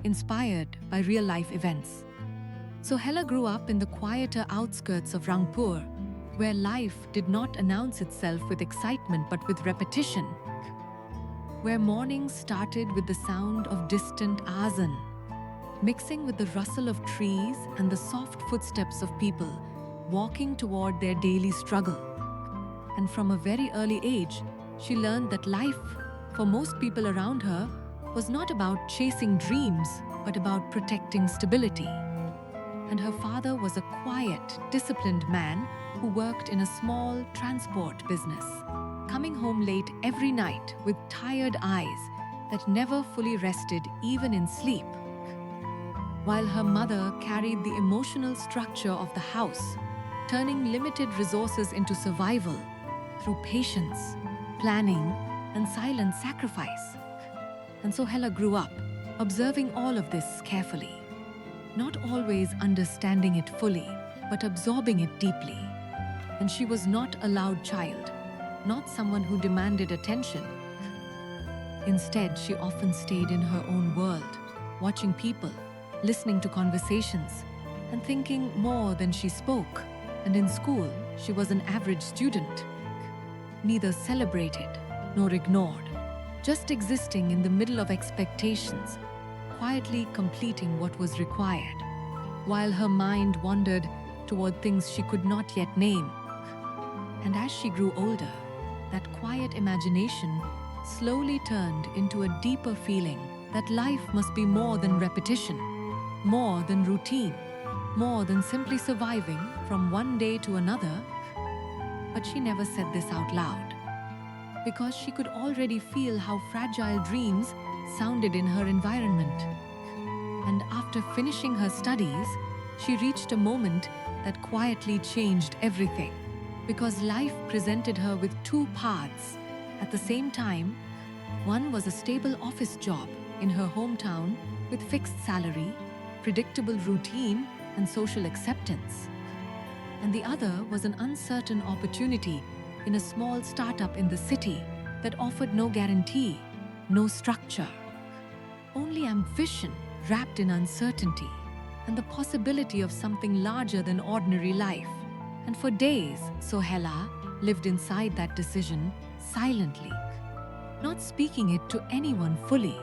inspired by real-life events. Sohela grew up in the quieter outskirts of Rangpur, where life did not announce itself with excitement but with repetition, where mornings started with the sound of distant azan, mixing with the rustle of trees and the soft footsteps of people walking toward their daily struggle. And from a very early age, she learned that life, for most people around her, was not about chasing dreams, but about protecting stability. And her father was a quiet, disciplined man who worked in a small transport business, coming home late every night with tired eyes that never fully rested even in sleep. While her mother carried the emotional structure of the house, turning limited resources into survival through patience, planning, and silent sacrifice. And Sohela grew up, observing all of this carefully, not always understanding it fully, but absorbing it deeply. And she was not a loud child, not someone who demanded attention. Instead, she often stayed in her own world, watching people, listening to conversations, and thinking more than she spoke. And in school, she was an average student, neither celebrated nor ignored, just existing in the middle of expectations, quietly completing what was required, while her mind wandered toward things she could not yet name. And as she grew older, that quiet imagination slowly turned into a deeper feeling that life must be more than repetition, more than routine, more than simply surviving from one day to another. But she never said this out loud, because she could already feel how fragile dreams sounded in her environment. And after finishing her studies, she reached a moment that quietly changed everything, because life presented her with two paths at the same time. One was a stable office job in her hometown with fixed salary, predictable routine, and social acceptance. And the other was an uncertain opportunity in a small startup in the city that offered no guarantee, no structure, only ambition wrapped in uncertainty and the possibility of something larger than ordinary life. And for days, Sohela lived inside that decision silently, not speaking it to anyone fully,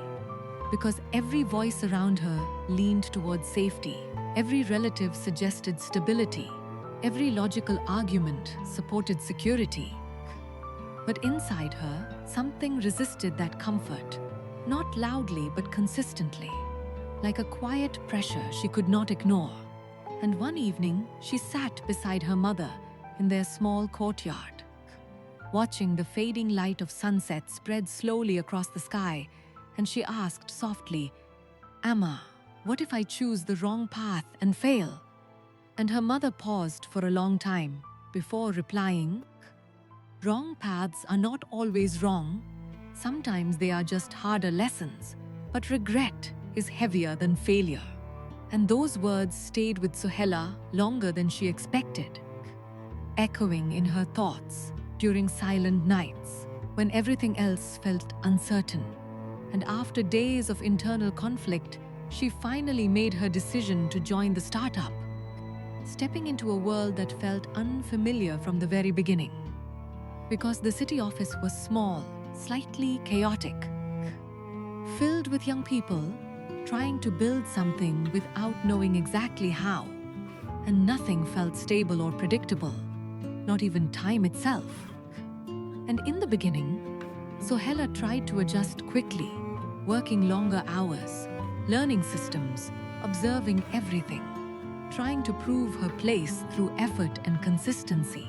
because every voice around her leaned towards safety, every relative suggested stability, every logical argument supported security. But inside her, something resisted that comfort, not loudly but consistently, like a quiet pressure she could not ignore. And one evening, she sat beside her mother in their small courtyard, watching the fading light of sunset spread slowly across the sky, and she asked softly, "Amma, what if I choose the wrong path and fail?" And her mother paused for a long time before replying, "Wrong paths are not always wrong. Sometimes they are just harder lessons, but regret is heavier than failure." And those words stayed with Sohela longer than she expected, echoing in her thoughts during silent nights when everything else felt uncertain. And after days of internal conflict, she finally made her decision to join the startup, stepping into a world that felt unfamiliar from the very beginning. Because the city office was small, slightly chaotic, filled with young people trying to build something without knowing exactly how, and nothing felt stable or predictable, not even time itself. And in the beginning, Sohela tried to adjust quickly, working longer hours, learning systems, observing everything, trying to prove her place through effort and consistency.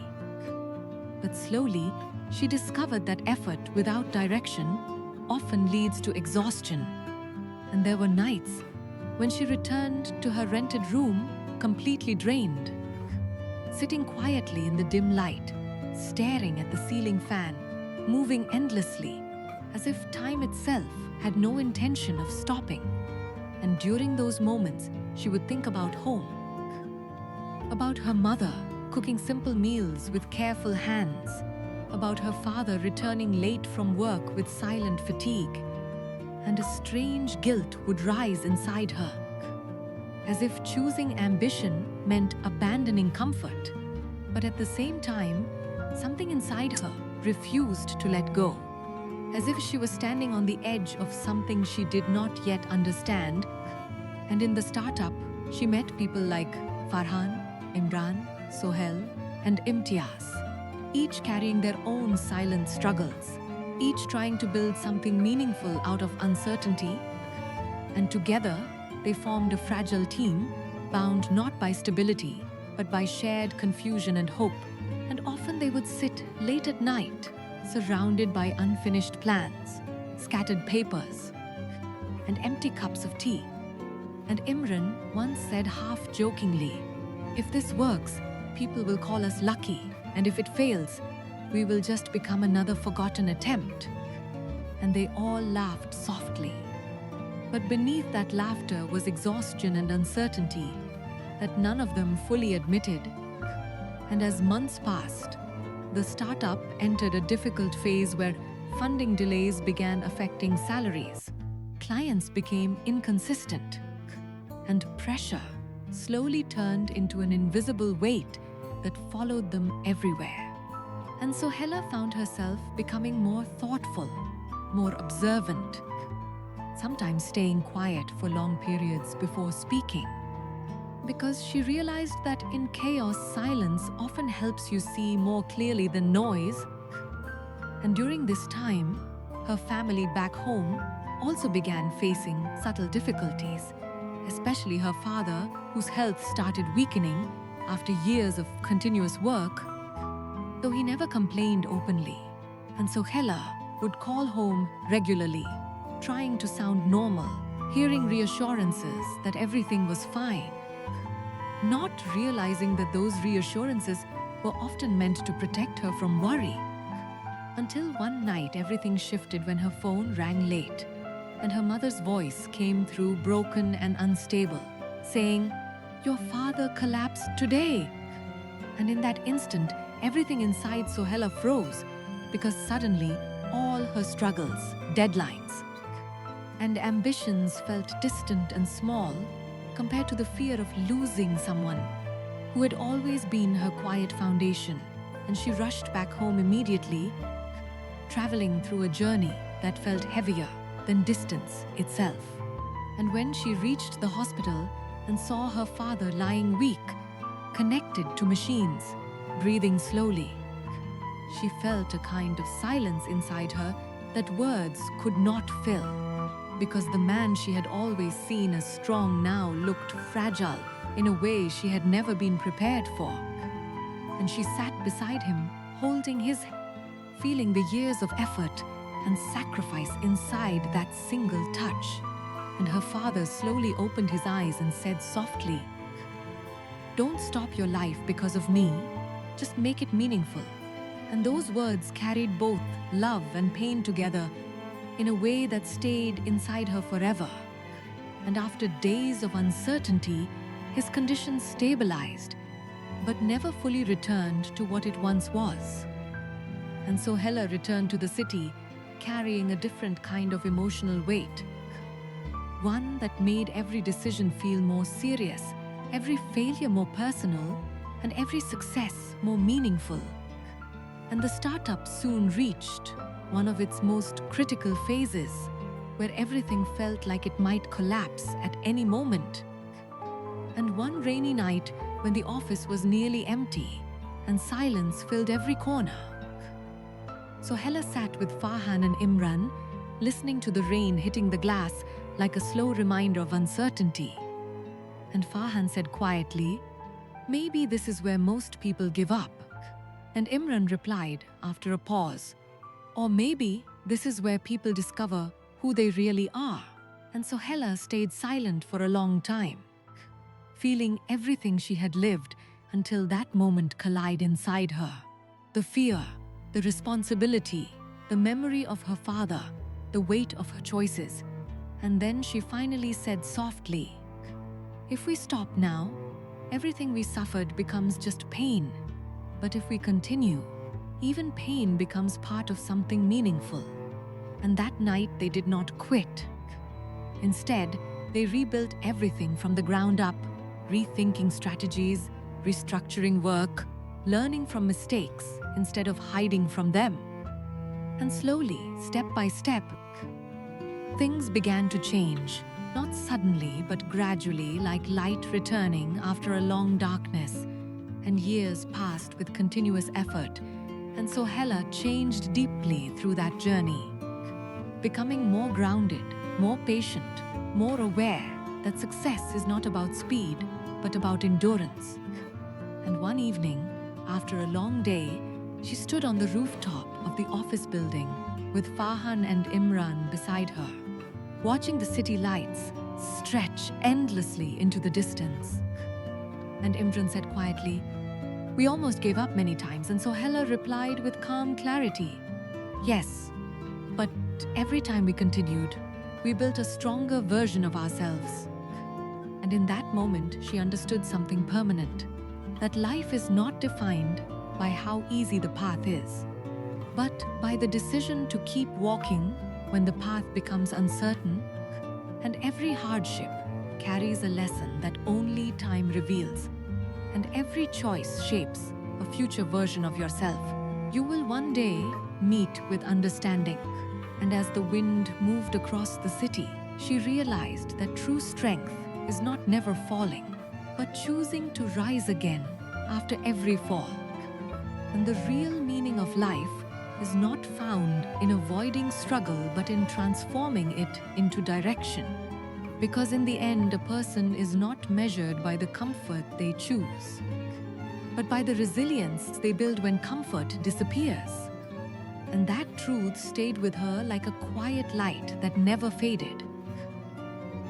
But slowly, she discovered that effort without direction often leads to exhaustion. And there were nights when she returned to her rented room completely drained, sitting quietly in the dim light, staring at the ceiling fan, moving endlessly, as if time itself had no intention of stopping. And during those moments, she would think about home, about her mother cooking simple meals with careful hands, about her father returning late from work with silent fatigue, and a strange guilt would rise inside her, as if choosing ambition meant abandoning comfort. But at the same time, something inside her refused to let go, as if she was standing on the edge of something she did not yet understand. And in the startup, she met people like Farhan, Imran, Sohel, and Imtiaz, each carrying their own silent struggles, each trying to build something meaningful out of uncertainty. And together, they formed a fragile team, bound not by stability, but by shared confusion and hope. And often they would sit late at night, surrounded by unfinished plans, scattered papers, and empty cups of tea. And Imran once said half-jokingly, "If this works, people will call us lucky, and if it fails, we will just become another forgotten attempt." And they all laughed softly. But beneath that laughter was exhaustion and uncertainty that none of them fully admitted. And as months passed, the startup entered a difficult phase where funding delays began affecting salaries, clients became inconsistent, and pressure slowly turned into an invisible weight that followed them everywhere. And so Hella found herself becoming more thoughtful, more observant, sometimes staying quiet for long periods before speaking, because she realized that in chaos, silence often helps you see more clearly than noise. And during this time, her family back home also began facing subtle difficulties, especially her father, whose health started weakening after years of continuous work, though he never complained openly. And so Hella would call home regularly, trying to sound normal, hearing reassurances that everything was fine, not realizing that those reassurances were often meant to protect her from worry. Until one night, everything shifted when her phone rang late, and her mother's voice came through broken and unstable, saying, "Your father collapsed today." And in that instant, everything inside Sohela froze, because suddenly all her struggles, deadlines, and ambitions felt distant and small compared to the fear of losing someone who had always been her quiet foundation. And she rushed back home immediately, traveling through a journey that felt heavier than distance itself. And when she reached the hospital and saw her father lying weak, connected to machines, breathing slowly, she felt a kind of silence inside her that words could not fill, because the man she had always seen as strong now looked fragile in a way she had never been prepared for. And she sat beside him, holding his hand, feeling the years of effort and sacrifice inside that single touch. And her father slowly opened his eyes and said softly, "Don't stop your life because of me, just make it meaningful." And those words carried both love and pain together in a way that stayed inside her forever. And after days of uncertainty, his condition stabilized, but never fully returned to what it once was. And so Hella returned to the city, carrying a different kind of emotional weight, one that made every decision feel more serious, every failure more personal, and every success more meaningful. And the startup soon reached one of its most critical phases, where everything felt like it might collapse at any moment. And one rainy night, when the office was nearly empty and silence filled every corner, so Hella sat with Farhan and Imran, listening to the rain hitting the glass like a slow reminder of uncertainty. And Farhan said quietly, "Maybe this is where most people give up." And Imran replied after a pause, "Or maybe this is where people discover who they really are." And so Hella stayed silent for a long time, feeling everything she had lived until that moment collide inside her. The fear, the responsibility, the memory of her father, the weight of her choices. And then she finally said softly, "If we stop now, everything we suffered becomes just pain. But if we continue, even pain becomes part of something meaningful." And that night, they did not quit. Instead, they rebuilt everything from the ground up, rethinking strategies, restructuring work, learning from mistakes instead of hiding from them. And slowly, step by step, things began to change, not suddenly but gradually, like light returning after a long darkness. And years passed with continuous effort, and so Hella changed deeply through that journey, becoming more grounded, more patient, more aware that success is not about speed, but about endurance. And one evening, after a long day, she stood on the rooftop of the office building with Farhan and Imran beside her, watching the city lights stretch endlessly into the distance. And Imran said quietly, "We almost gave up many times," and so Hella replied with calm clarity, "Yes, but every time we continued, we built a stronger version of ourselves." And in that moment, she understood something permanent, that life is not defined by how easy the path is, but by the decision to keep walking when the path becomes uncertain. And every hardship carries a lesson that only time reveals, and every choice shapes a future version of yourself. You will one day meet with understanding. And as the wind moved across the city, she realized that true strength is not never falling, but choosing to rise again after every fall. And the real meaning of life is not found in avoiding struggle, but in transforming it into direction. Because in the end, a person is not measured by the comfort they choose, but by the resilience they build when comfort disappears. And that truth stayed with her like a quiet light that never faded,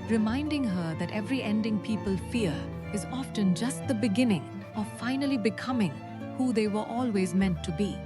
reminding her that every ending people fear is often just the beginning of finally becoming who they were always meant to be.